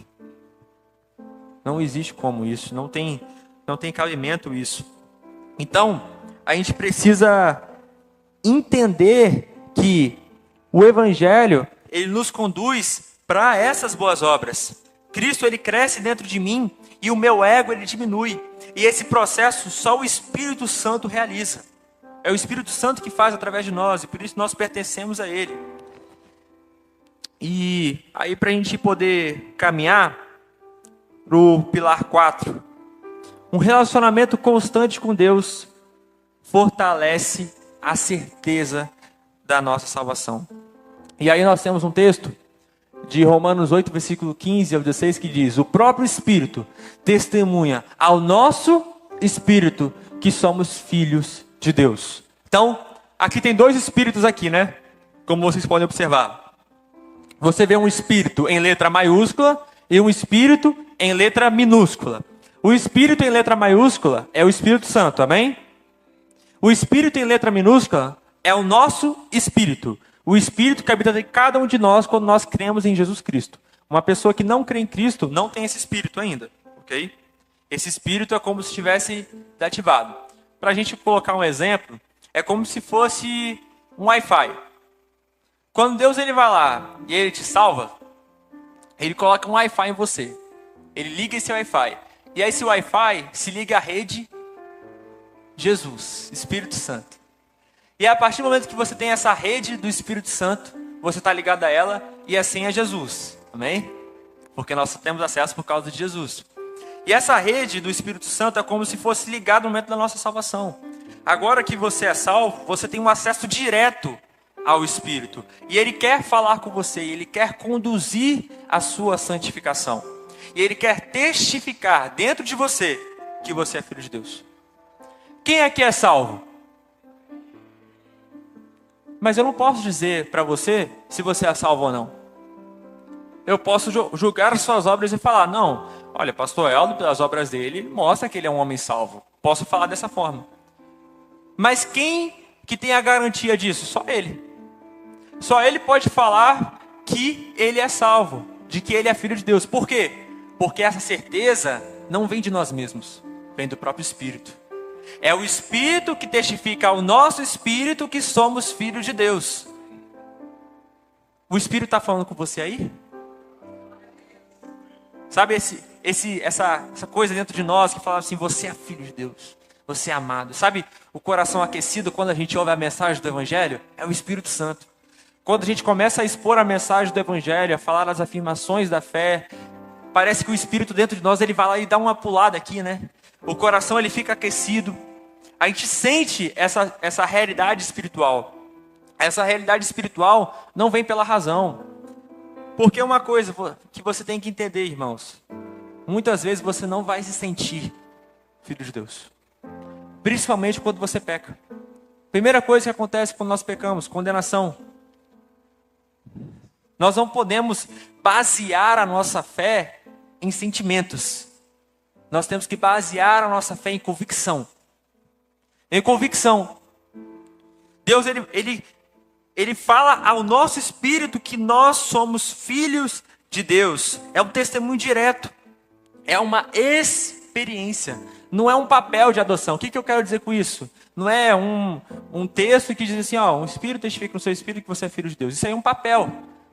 Não existe como isso. Não tem cabimento isso. Então, a gente precisa entender que o Evangelho, ele nos conduz para essas boas obras. Cristo, ele cresce dentro de mim e o meu ego, ele diminui. E esse processo só o Espírito Santo realiza. É o Espírito Santo que faz através de nós e por isso nós pertencemos a Ele. E aí para a gente poder caminhar para o pilar 4. Um relacionamento constante com Deus fortalece a certeza da nossa salvação. E aí nós temos um texto de Romanos 8, versículo 15 ao 16, que diz: o próprio Espírito testemunha ao nosso Espírito que somos filhos de Deus. Então, aqui tem 2 Espíritos aqui, né? Como vocês podem observar. Você vê um Espírito em letra maiúscula e um Espírito em letra minúscula. O Espírito em letra maiúscula é o Espírito Santo, amém? O Espírito em letra minúscula é o nosso Espírito. O Espírito que habita em cada um de nós quando nós cremos em Jesus Cristo. Uma pessoa que não crê em Cristo não tem esse Espírito ainda, ok? Esse Espírito é como se estivesse desativado. Para a gente colocar um exemplo, é como se fosse um Wi-Fi. Quando Deus ele vai lá e ele te salva, ele coloca um Wi-Fi em você. Ele liga esse Wi-Fi. E aí esse Wi-Fi se liga à rede Jesus, Espírito Santo. E a partir do momento que você tem essa rede do Espírito Santo, você está ligado a ela e assim é Jesus. Amém? Porque nós temos acesso por causa de Jesus. E essa rede do Espírito Santo é como se fosse ligada no momento da nossa salvação. Agora que você é salvo, você tem um acesso direto ao Espírito. E Ele quer falar com você, Ele quer conduzir a sua santificação. E Ele quer testificar dentro de você que você é filho de Deus. Quem aqui é salvo? Mas eu não posso dizer para você se você é salvo ou não. Eu posso julgar as suas obras e falar, não, olha, pastor Eldo, as obras dele mostram que ele é um homem salvo. Posso falar dessa forma. Mas quem que tem a garantia disso? Só ele. Só ele pode falar que ele é salvo, de que ele é filho de Deus. Por quê? Porque essa certeza não vem de nós mesmos, vem do próprio Espírito. É o Espírito que testifica ao nosso Espírito que somos filhos de Deus. O Espírito está falando com você aí? Sabe essa coisa dentro de nós que fala assim, você é filho de Deus, você é amado. Sabe o coração aquecido quando a gente ouve a mensagem do Evangelho? É o Espírito Santo. Quando a gente começa a expor a mensagem do Evangelho, a falar as afirmações da fé, parece que o Espírito dentro de nós, ele vai lá e dá uma pulada aqui, né? O coração, ele fica aquecido. A gente sente essa realidade espiritual. Essa realidade espiritual não vem pela razão. Porque uma coisa que você tem que entender, irmãos. Muitas vezes você não vai se sentir filho de Deus. Principalmente quando você peca. Primeira coisa que acontece quando nós pecamos, condenação. Nós não podemos basear a nossa fé em sentimentos. Nós temos que basear a nossa fé em convicção. Em convicção. Deus, ele fala ao nosso espírito que nós somos filhos de Deus. É um testemunho direto. É uma experiência. Não é um papel de adoção. O que eu quero dizer com isso? Não é um texto que diz assim, um espírito testifica no seu espírito que você é filho de Deus. Isso aí é um papel.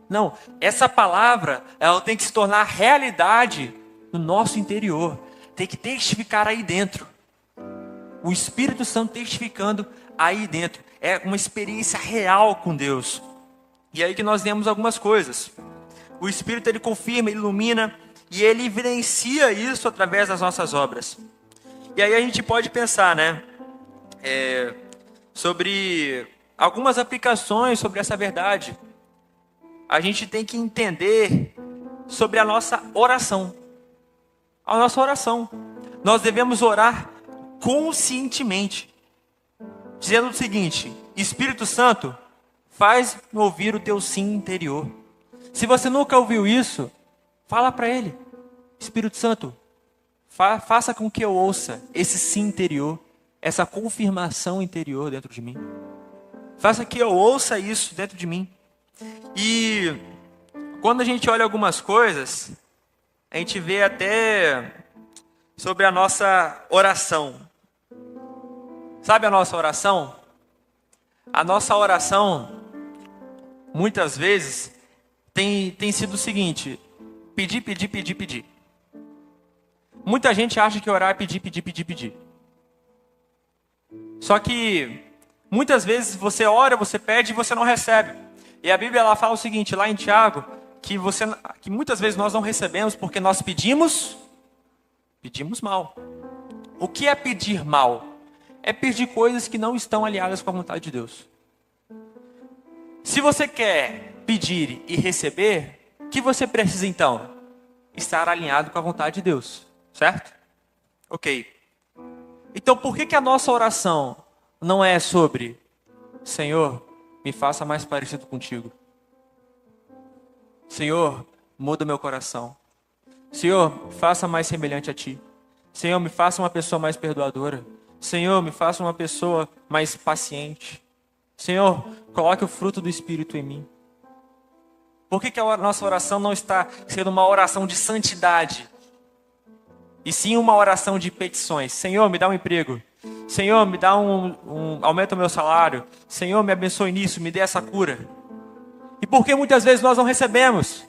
Não, essa palavra, ela tem que se tornar realidade no nosso interior. Tem que testificar aí dentro. O Espírito Santo testificando aí dentro. É uma experiência real com Deus. E aí que nós vemos algumas coisas. O Espírito, ele confirma, ele ilumina e ele evidencia isso através das nossas obras. E aí a gente pode pensar, né? sobre algumas aplicações sobre essa verdade. A gente tem que entender sobre a nossa oração. A nossa oração. Nós devemos orar conscientemente, dizendo o seguinte: Espírito Santo, faz-me ouvir o teu sim interior. Se você nunca ouviu isso, fala para ele: Espírito Santo, faça com que eu ouça esse sim interior, essa confirmação interior dentro de mim. Faça que eu ouça isso dentro de mim. E quando a gente olha algumas coisas, a gente vê até sobre a nossa oração. Sabe a nossa oração? A nossa oração, muitas vezes, tem sido o seguinte: pedir, pedir, pedir, pedir. Muita gente acha que orar é pedir, pedir, pedir, pedir. Só que muitas vezes você ora, você pede e você não recebe. E a Bíblia ela fala o seguinte, lá em Tiago, que muitas vezes nós não recebemos porque nós pedimos mal. O que é pedir mal? É pedir coisas que não estão alinhadas com a vontade de Deus. Se você quer pedir e receber, o que você precisa então? Estar alinhado com a vontade de Deus. Certo? Ok. Então por que a nossa oração não é sobre: Senhor, me faça mais parecido contigo. Senhor, muda meu coração. Senhor, faça mais semelhante a ti. Senhor, me faça uma pessoa mais perdoadora. Senhor, me faça uma pessoa mais paciente. Senhor, coloque o fruto do Espírito em mim. Por que a nossa oração não está sendo uma oração de santidade? E sim uma oração de petições. Senhor, me dá um emprego. Senhor, me dá aumenta o meu salário. Senhor, me abençoe nisso, me dê essa cura. E por que muitas vezes nós não recebemos?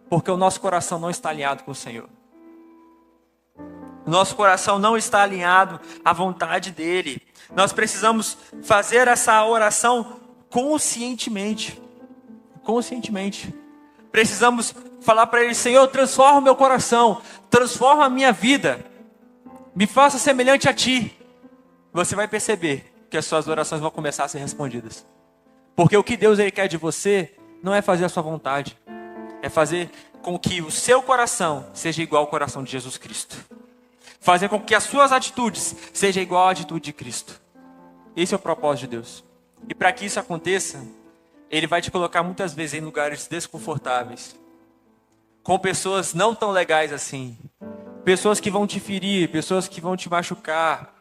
Porque o nosso coração não está alinhado com o Senhor. O nosso coração não está alinhado à vontade dEle. Nós precisamos fazer essa oração conscientemente. Conscientemente. Precisamos falar para Ele: Senhor, transforma o meu coração, transforma a minha vida, me faça semelhante a Ti. Você vai perceber que as suas orações vão começar a ser respondidas. Porque o que Deus Ele quer de você não é fazer a sua vontade, é fazer com que o seu coração seja igual ao coração de Jesus Cristo. Fazer com que as suas atitudes sejam igual à atitude de Cristo. Esse é o propósito de Deus. E para que isso aconteça, Ele vai te colocar muitas vezes em lugares desconfortáveis, com pessoas não tão legais assim, pessoas que vão te ferir, pessoas que vão te machucar,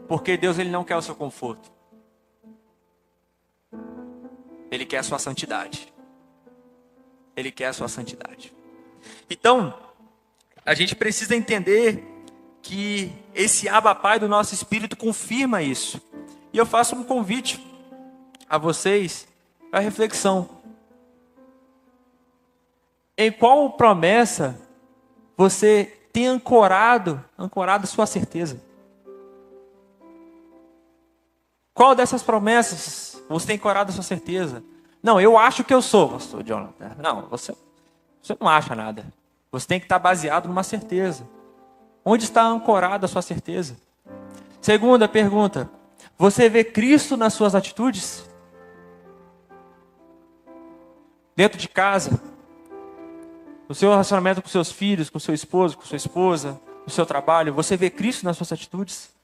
porque Deus Ele não quer o seu conforto. Ele quer a sua santidade. Ele quer a sua santidade. Então, a gente precisa entender que esse Abba Pai do nosso espírito confirma isso. E eu faço um convite a vocês para reflexão. Em qual promessa você tem ancorado sua certeza? Qual dessas promessas você tem ancorado a sua certeza? Não, eu acho que eu sou, pastor Jonathan. Não, você não acha nada. Você tem que estar baseado numa certeza. Onde está ancorada a sua certeza? Segunda pergunta: você vê Cristo nas suas atitudes? Dentro de casa, no seu relacionamento com seus filhos, com seu esposo, com sua esposa, no seu trabalho, você vê Cristo nas suas atitudes?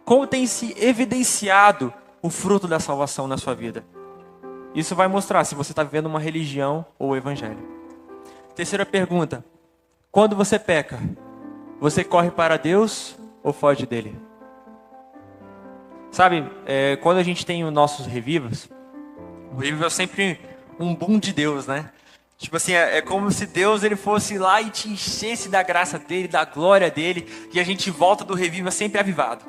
Como tem se evidenciado o fruto da salvação na sua vida? Isso vai mostrar se você está vivendo uma religião ou o evangelho. Terceira pergunta: quando você peca, você corre para Deus ou foge dele? Sabe, quando a gente tem os nossos revivas, o revival é sempre um boom de Deus, né? Tipo assim, é como se Deus ele fosse lá e te enchesse da graça dele, da glória dele, e a gente volta do revival sempre avivado.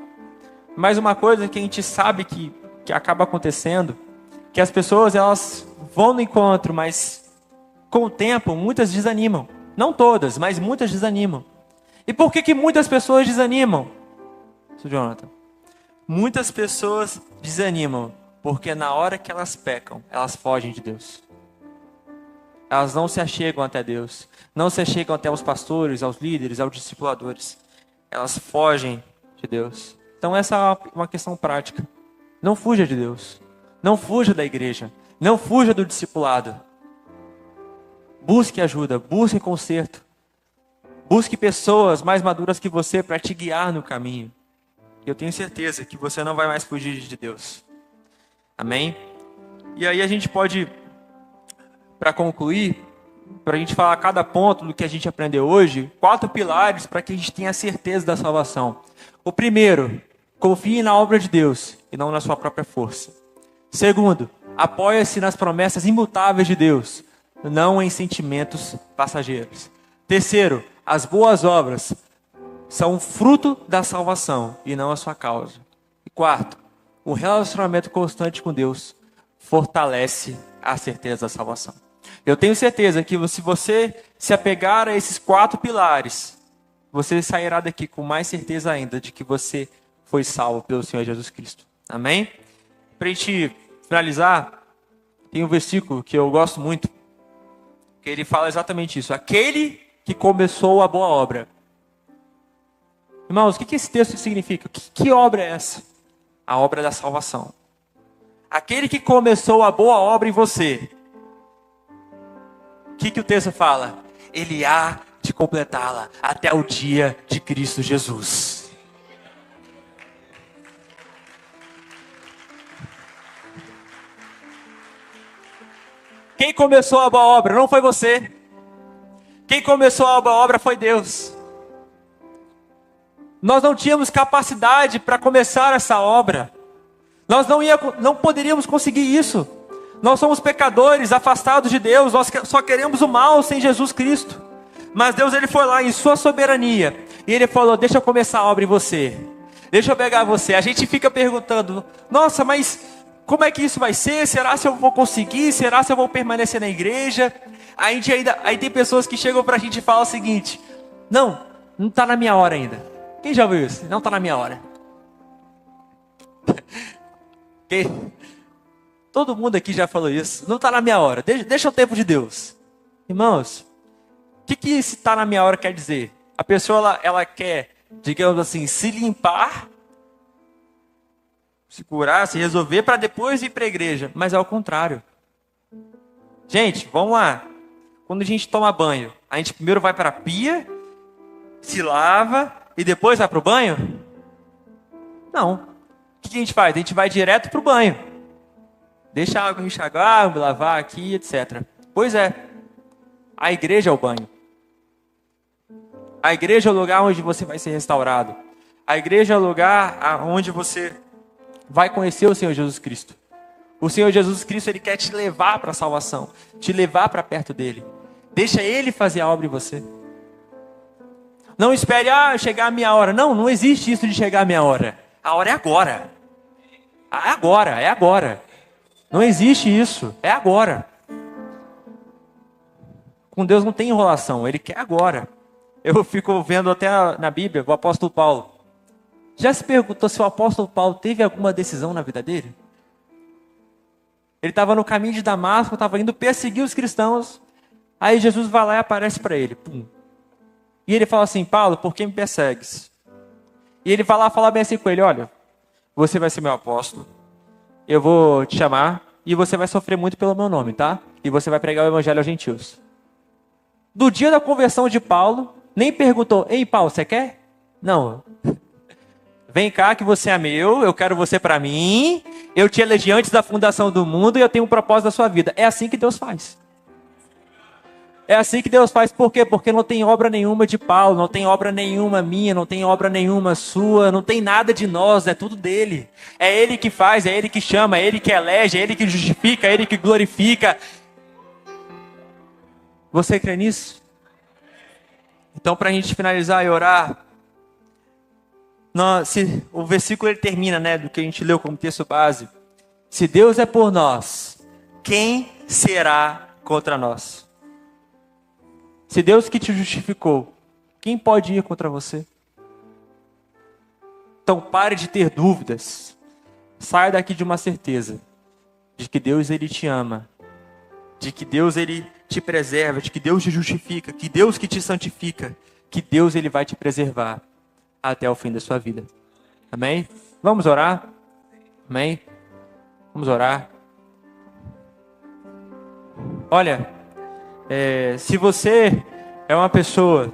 Mas uma coisa que a gente sabe que acaba acontecendo, que as pessoas elas vão no encontro, mas com o tempo muitas desanimam. Não todas, mas muitas desanimam. E por que muitas pessoas desanimam? Sr. Jonathan, muitas pessoas desanimam porque na hora que elas pecam, elas fogem de Deus. Elas não se achegam até Deus, não se achegam até os pastores, aos líderes, aos discipuladores. Elas fogem de Deus. Então essa é uma questão prática. Não fuja de Deus. Não fuja da igreja. Não fuja do discipulado. Busque ajuda, busque conserto. Busque pessoas mais maduras que você para te guiar no caminho. E eu tenho certeza que você não vai mais fugir de Deus. Amém? E aí a gente pode, para concluir, para a gente falar cada ponto do que a gente aprendeu hoje, 4 pilares para que a gente tenha certeza da salvação. O primeiro, confie na obra de Deus e não na sua própria força. Segundo, apoie-se nas promessas imutáveis de Deus, não em sentimentos passageiros. Terceiro, as boas obras são fruto da salvação e não a sua causa. E quarto, o relacionamento constante com Deus fortalece a certeza da salvação. Eu tenho certeza que se você se apegar a esses 4 pilares, você sairá daqui com mais certeza ainda de que você foi salvo pelo Senhor Jesus Cristo. Amém? Para a gente finalizar, tem um versículo que eu gosto muito, que ele fala exatamente isso. Aquele que começou a boa obra. Irmãos, o que esse texto significa? Que obra é essa? A obra da salvação. Aquele que começou a boa obra em você. O que o texto fala? Ele há de completá-la até o dia de Cristo Jesus. Quem começou a boa obra não foi você. Quem começou a boa obra foi Deus. Nós não tínhamos capacidade para começar essa obra. Nós não poderíamos conseguir isso. Nós somos pecadores, afastados de Deus. Nós só queremos o mal sem Jesus Cristo. Mas Deus, ele foi lá em sua soberania. E ele falou, deixa eu começar a obra em você. Deixa eu pegar você. A gente fica perguntando, nossa, mas como é que isso vai ser? Será se eu vou conseguir? Será se eu vou permanecer na igreja? Aí tem pessoas que chegam pra gente e falam o seguinte, não está na minha hora ainda. Quem já ouviu isso? Não está na minha hora. Todo mundo aqui já falou isso. Não está na minha hora. Deixa o tempo de Deus. Irmãos, o que esse está na minha hora quer dizer? A pessoa ela quer, digamos assim, se limpar, se curar, se resolver para depois ir para a igreja. Mas é o contrário. Gente, vamos lá. Quando a gente toma banho, a gente primeiro vai para a pia, se lava e depois vai para o banho? Não. O que a gente faz? A gente vai direto para o banho. Deixa a água enxagar, lavar aqui, etc. Pois é. A igreja é o banho. A igreja é o lugar onde você vai ser restaurado. A igreja é o lugar onde você vai conhecer o Senhor Jesus Cristo. O Senhor Jesus Cristo, ele quer te levar para a salvação. Te levar para perto dele. Deixa ele fazer a obra em você. Não espere, chegar a minha hora. Não existe isso de chegar a minha hora. A hora é agora. É agora. Não existe isso. É agora. Com Deus não tem enrolação. Ele quer agora. Eu fico vendo até na Bíblia o apóstolo Paulo. Já se perguntou se o apóstolo Paulo teve alguma decisão na vida dele? Ele estava no caminho de Damasco, estava indo perseguir os cristãos. Aí Jesus vai lá e aparece para ele. Pum. E ele fala assim, Paulo, por que me persegues? E ele vai lá falar bem assim com ele, olha, você vai ser meu apóstolo, eu vou te chamar e você vai sofrer muito pelo meu nome, tá? E você vai pregar o evangelho aos gentios. Do dia da conversão de Paulo, nem perguntou, ei Paulo, você quer? Não. Vem cá que você é meu, eu quero você para mim, eu te elegi antes da fundação do mundo e eu tenho um propósito da sua vida. É assim que Deus faz. É assim que Deus faz, por quê? Porque não tem obra nenhuma de Paulo, não tem obra nenhuma minha, não tem obra nenhuma sua, não tem nada de nós, é tudo dele. É ele que faz, é ele que chama, é ele que elege, é ele que justifica, é ele que glorifica. Você crê nisso? Então, para a gente finalizar e orar, o versículo ele termina, do que a gente leu como texto base. Se Deus é por nós, quem será contra nós? Se Deus que te justificou, quem pode ir contra você? Então pare de ter dúvidas. Saia daqui de uma certeza de que Deus ele te ama, de que Deus ele te preserva, de que Deus te justifica, que Deus que te santifica, que Deus ele vai te preservar até o fim da sua vida. Amém? Vamos orar? Amém? Vamos orar. Olha, se você é uma pessoa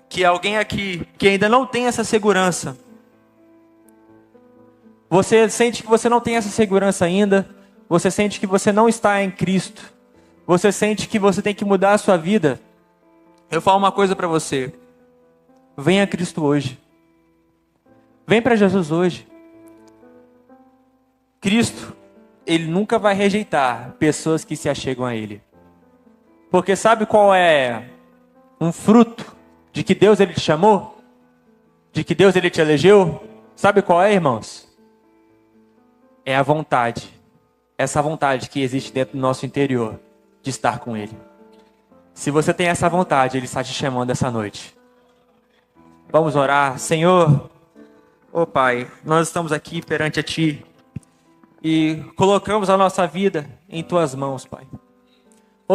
que alguém aqui que ainda não tem essa segurança, você sente que você não tem essa segurança ainda, você sente que você não está em Cristo, você sente que você tem que mudar a sua vida, eu falo uma coisa para você: venha a Cristo hoje, vem para Jesus hoje. Cristo, Ele nunca vai rejeitar pessoas que se achegam a Ele, porque sabe qual é um fruto de que Deus Ele te chamou, de que Deus Ele te elegeu? Sabe qual é, irmãos? É a vontade, essa vontade que existe dentro do nosso interior de estar com Ele. Se você tem essa vontade, Ele está te chamando essa noite. Vamos orar. Senhor, Pai, nós estamos aqui perante a Ti e colocamos a nossa vida em Tuas mãos, Pai.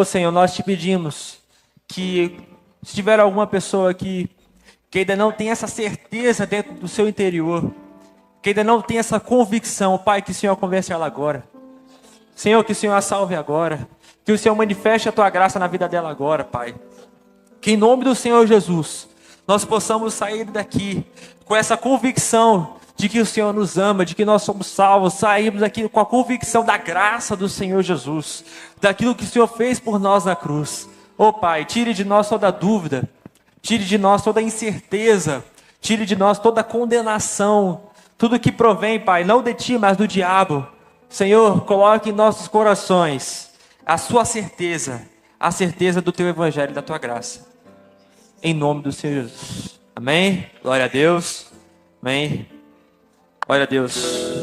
Senhor, nós te pedimos que, se tiver alguma pessoa aqui que ainda não tem essa certeza dentro do seu interior, que ainda não tem essa convicção, Pai, que o Senhor converse ela agora. Senhor, que o Senhor a salve agora. Que o Senhor manifeste a Tua graça na vida dela agora, Pai. Que em nome do Senhor Jesus, nós possamos sair daqui com essa convicção de que o Senhor nos ama, de que nós somos salvos. Saímos daqui com a convicção da graça do Senhor Jesus, daquilo que o Senhor fez por nós na cruz. Pai, tire de nós toda dúvida, tire de nós toda incerteza, tire de nós toda condenação, tudo que provém, Pai, não de Ti, mas do diabo. Senhor, coloque em nossos corações a Sua certeza, a certeza do Teu Evangelho e da Tua graça. Em nome do Senhor Jesus. Amém? Glória a Deus. Amém? Glória a Deus.